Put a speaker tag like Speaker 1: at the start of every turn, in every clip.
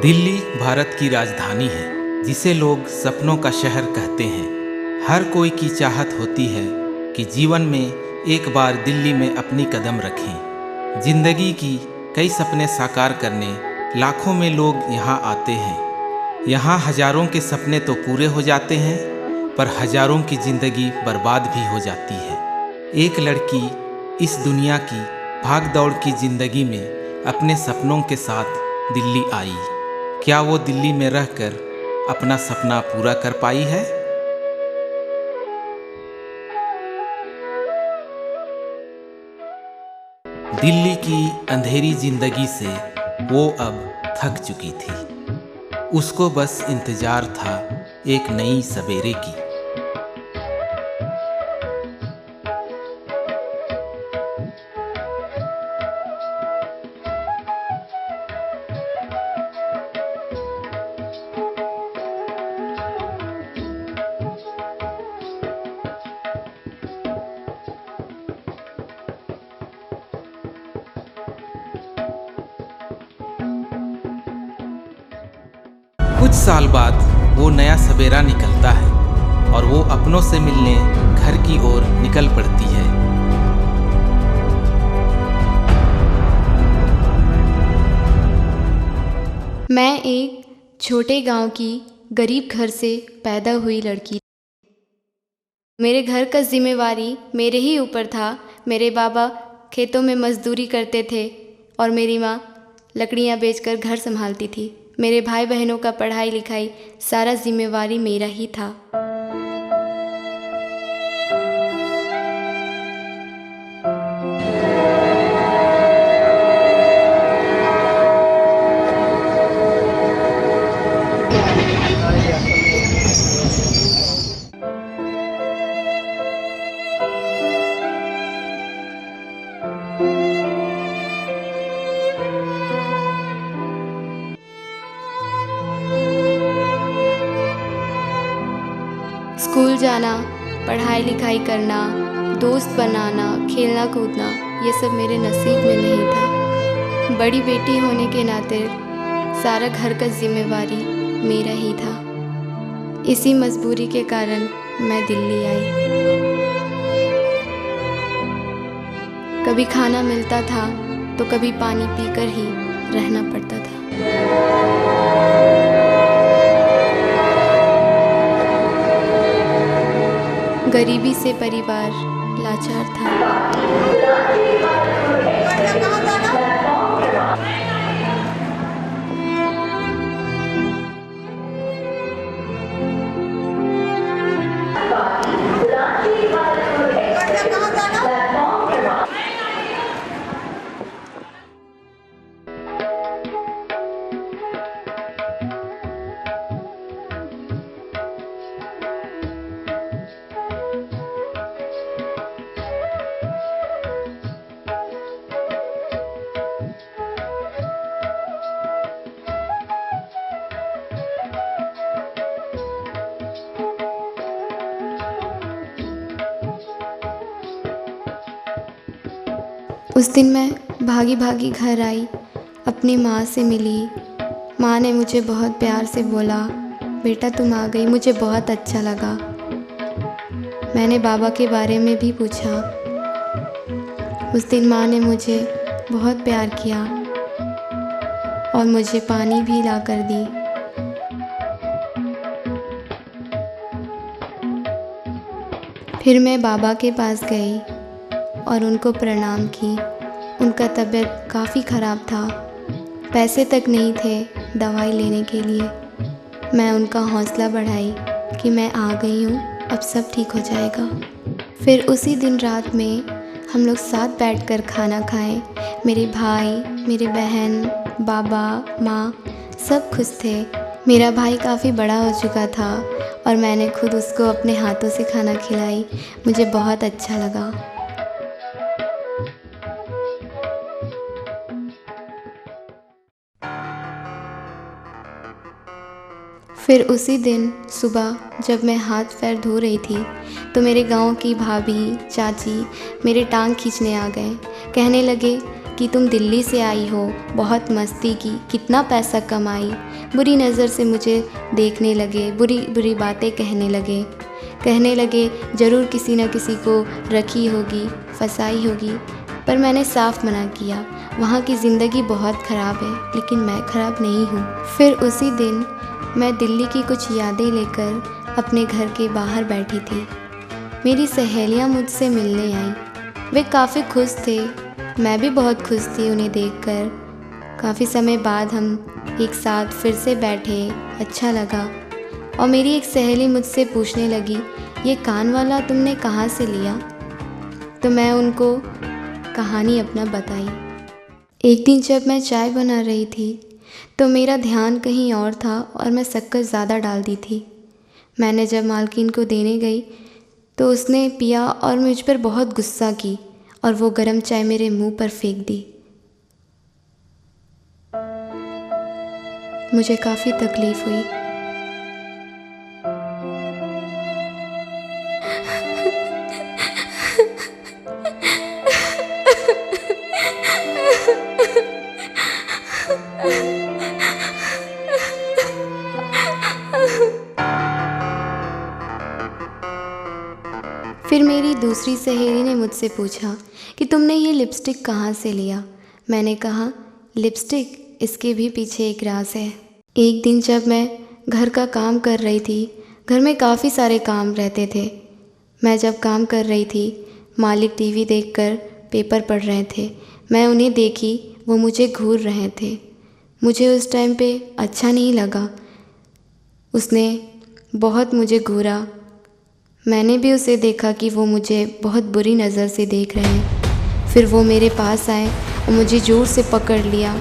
Speaker 1: दिल्ली भारत की राजधानी है, जिसे लोग सपनों का शहर कहते हैं। हर कोई की चाहत होती है कि जीवन में एक बार दिल्ली में अपनी कदम रखें। जिंदगी की कई सपने साकार करने लाखों में लोग यहाँ आते हैं। यहाँ हजारों के सपने तो पूरे हो जाते हैं, पर हजारों की जिंदगी बर्बाद भी हो जाती है। एक लड़की इस दुनिया की भाग दौड़ की जिंदगी में अपने सपनों के साथ दिल्ली आई। क्या वो दिल्ली में रहकर अपना सपना पूरा कर पाई है? दिल्ली की अंधेरी जिंदगी से वो अब थक चुकी थी। उसको बस इंतजार था एक नई सवेरे की। कुछ साल बाद वो नया सवेरा निकलता है और वो अपनों से मिलने घर की ओर निकल पड़ती है।
Speaker 2: मैं एक छोटे गांव की गरीब घर से पैदा हुई लड़की। मेरे घर का जिम्मेवारी मेरे ही ऊपर था। मेरे बाबा खेतों में मजदूरी करते थे और मेरी माँ लकड़ियाँ बेचकर घर संभालती थी। मेरे भाई बहनों का पढ़ाई लिखाई सारा जिम्मेवारी मेरा ही था। स्कूल जाना, पढ़ाई लिखाई करना, दोस्त बनाना, खेलना कूदना, ये सब मेरे नसीब में नहीं था। बड़ी बेटी होने के नाते सारा घर का जिम्मेवारी मेरा ही था। इसी मजबूरी के कारण मैं दिल्ली आई। कभी खाना मिलता था तो कभी पानी पीकर ही रहना पड़ता था। गरीबी से परिवार लाचार था। उस दिन मैं भागी भागी घर आई, अपनी माँ से मिली। माँ ने मुझे बहुत प्यार से बोला, बेटा तुम आ गई, मुझे बहुत अच्छा लगा। मैंने बाबा के बारे में भी पूछा। उस दिन माँ ने मुझे बहुत प्यार किया और मुझे पानी भी ला कर दी। फिर मैं बाबा के पास गई और उनको प्रणाम की। उनका तबीयत काफ़ी ख़राब था, पैसे तक नहीं थे दवाई लेने के लिए। मैं उनका हौसला बढ़ाई कि मैं आ गई हूँ, अब सब ठीक हो जाएगा। फिर उसी दिन रात में हम लोग साथ बैठकर खाना खाएं। मेरे भाई, मेरे बहन, बाबा, माँ सब खुश थे। मेरा भाई काफ़ी बड़ा हो चुका था और मैंने खुद उसको अपने हाथों से खाना खिलाई। मुझे बहुत अच्छा लगा। फिर उसी दिन सुबह जब मैं हाथ पैर धो रही थी तो मेरे गांव की भाभी, चाची मेरे टांग खींचने आ गए। कहने लगे, कि तुम दिल्ली से आई हो, बहुत मस्ती की, कितना पैसा कमाई। बुरी नज़र से मुझे देखने लगे, बुरी बुरी बातें कहने लगे ज़रूर किसी न किसी को रखी होगी, फंसाई होगी। पर मैंने साफ मना किया, वहाँ की ज़िंदगी बहुत ख़राब है, लेकिन मैं ख़राब नहीं हूँ। फिर उसी दिन मैं दिल्ली की कुछ यादें लेकर अपने घर के बाहर बैठी थी। मेरी सहेलियाँ मुझसे मिलने आईं। वे काफ़ी खुश थे, मैं भी बहुत खुश थी उन्हें देखकर। काफ़ी समय बाद हम एक साथ फिर से बैठे, अच्छा लगा। और मेरी एक सहेली मुझसे पूछने लगी, ये कान वाला तुमने कहाँ से लिया? तो मैं उनको कहानी अपना बताई। एक दिन जब मैं चाय बना रही थी तो मेरा ध्यान कहीं और था और मैं शक्कर ज़्यादा डाल दी थी। मैंने जब मालकिन को देने गई तो उसने पिया और मुझ पर बहुत गुस्सा की और वो गर्म चाय मेरे मुंह पर फेंक दी। मुझे काफ़ी तकलीफ़ हुई। फिर मेरी दूसरी सहेली ने मुझसे पूछा कि तुमने ये लिपस्टिक कहाँ से लिया? मैंने कहा, लिपस्टिक, इसके भी पीछे एक राज है। एक दिन जब मैं घर का काम कर रही थी, घर में काफ़ी सारे काम रहते थे। मैं जब काम कर रही थी, मालिक टीवी देखकर पेपर पढ़ रहे थे। मैं उन्हें देखी, वो मुझे घूर रहे थे। मुझे उस टाइम पे अच्छा नहीं लगा। उसने बहुत मुझे घूरा। मैंने भी उसे देखा कि वो मुझे बहुत बुरी नज़र से देख रहे हैं। फिर वो मेरे पास आए और मुझे ज़ोर से पकड़ लिया।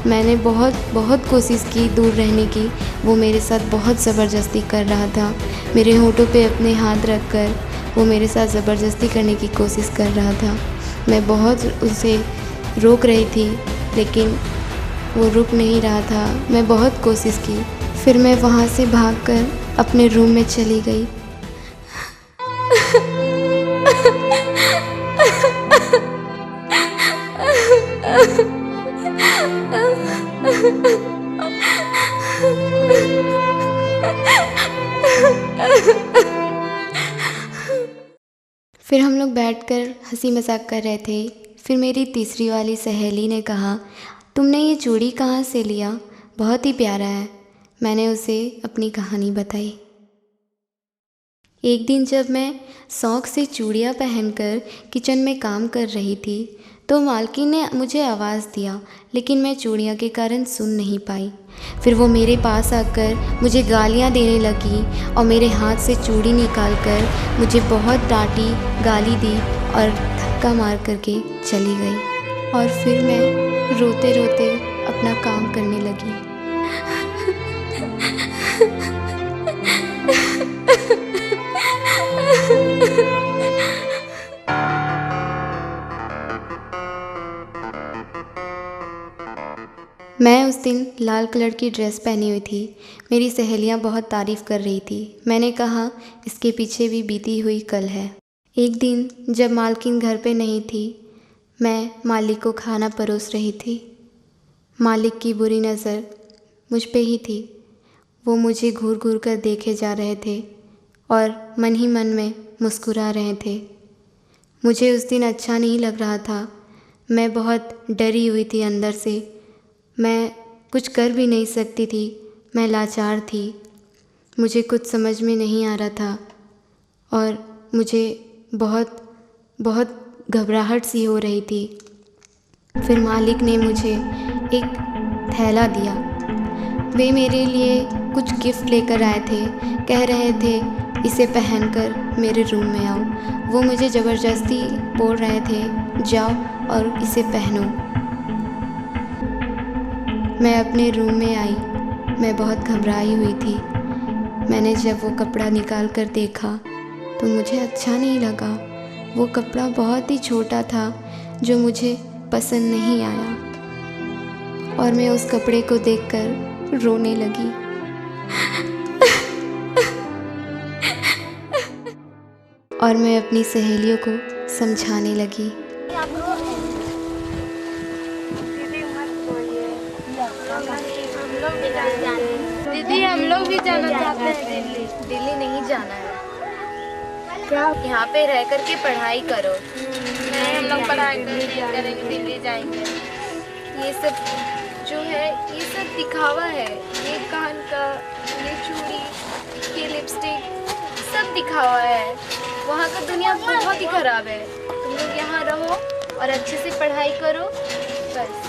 Speaker 2: मैंने बहुत कोशिश की दूर रहने की। वो मेरे साथ बहुत ज़बरदस्ती कर रहा था। मेरे होठों पे अपने हाथ रखकर वो मेरे साथ ज़बरदस्ती करने की कोशिश कर रहा था। मैं बहुत उसे रोक रही थी, लेकिन वो रुक नहीं रहा था। मैं बहुत कोशिश की। फिर मैं वहाँ से भागकर अपने रूम में चली गई। फिर हम लोग बैठकर हंसी मजाक कर रहे थे। फिर मेरी तीसरी वाली सहेली ने कहा, तुमने ये चूड़ी कहाँ से लिया? बहुत ही प्यारा है। मैंने उसे अपनी कहानी बताई। एक दिन जब मैं शौक़ से चूड़ियाँ पहनकर किचन में काम कर रही थी तो मालकिन ने मुझे आवाज़ दिया, लेकिन मैं चूड़ियाँ के कारण सुन नहीं पाई। फिर वो मेरे पास आकर मुझे गालियाँ देने लगी और मेरे हाथ से चूड़ी निकालकर मुझे बहुत डांटी, गाली दी और धक्का मार करके चली गई। और फिर मैं रोते रोते अपना काम करने लगी। मैं उस दिन लाल कलर की ड्रेस पहनी हुई थी। मेरी सहेलियां बहुत तारीफ़ कर रही थी। मैंने कहा, इसके पीछे भी बीती हुई कल है। एक दिन जब मालकिन घर पे नहीं थी, मैं मालिक को खाना परोस रही थी। मालिक की बुरी नज़र मुझ पे ही थी। वो मुझे घूर घूर कर देखे जा रहे थे और मन ही मन में मुस्कुरा रहे थे। मुझे उस दिन अच्छा नहीं लग रहा था। मैं बहुत डरी हुई थी अंदर से। मैं कुछ कर भी नहीं सकती थी। मैं लाचार थी। मुझे कुछ समझ में नहीं आ रहा था और मुझे बहुत घबराहट सी हो रही थी। फिर मालिक ने मुझे एक थैला दिया। वे मेरे लिए कुछ गिफ्ट लेकर आए थे। कह रहे थे, इसे पहनकर मेरे रूम में आओ। वो मुझे ज़बरदस्ती बोल रहे थे, जाओ और इसे पहनो। मैं अपने रूम में आई। मैं बहुत घबराई हुई थी। मैंने जब वो कपड़ा निकाल कर देखा तो मुझे अच्छा नहीं लगा। वो कपड़ा बहुत ही छोटा था जो मुझे पसंद नहीं आया और मैं उस कपड़े को देखकर रोने लगी। और मैं अपनी सहेलियों को समझाने लगी।
Speaker 3: लोग भी जाना चाहते हैं दिल्ली।
Speaker 2: दिल्ली नहीं जाना है,
Speaker 3: क्या?
Speaker 2: यहाँ पे रह करके पढ़ाई करो।
Speaker 3: नहीं, हम लोग पढ़ाई करेंगे, दिल्ली जाएंगे।
Speaker 2: ये सब जो है ये सब दिखावा है। ये कान का, ये चूड़ी, ये लिपस्टिक सब दिखावा है। वहाँ का दुनिया बहुत ही खराब है। तुम लोग यहाँ रहो और अच्छे से पढ़ाई करो बस।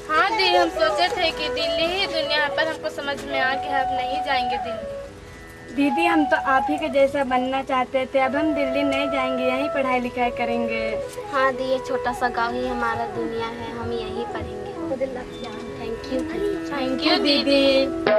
Speaker 3: हाँ दी, हम सोचे थे कि दिल्ली ही दुनिया है, पर हमको समझ में आ गया अब नहीं जाएंगे दिल्ली।
Speaker 4: दीदी हम तो आप ही के जैसा बनना चाहते थे, अब हम दिल्ली नहीं जाएंगे, यहीं पढ़ाई लिखाई करेंगे।
Speaker 2: हाँ दी, ये छोटा सा गाँव ही हमारा दुनिया है, हम यहीं पढ़ेंगे।
Speaker 3: थैंक यू दीदी।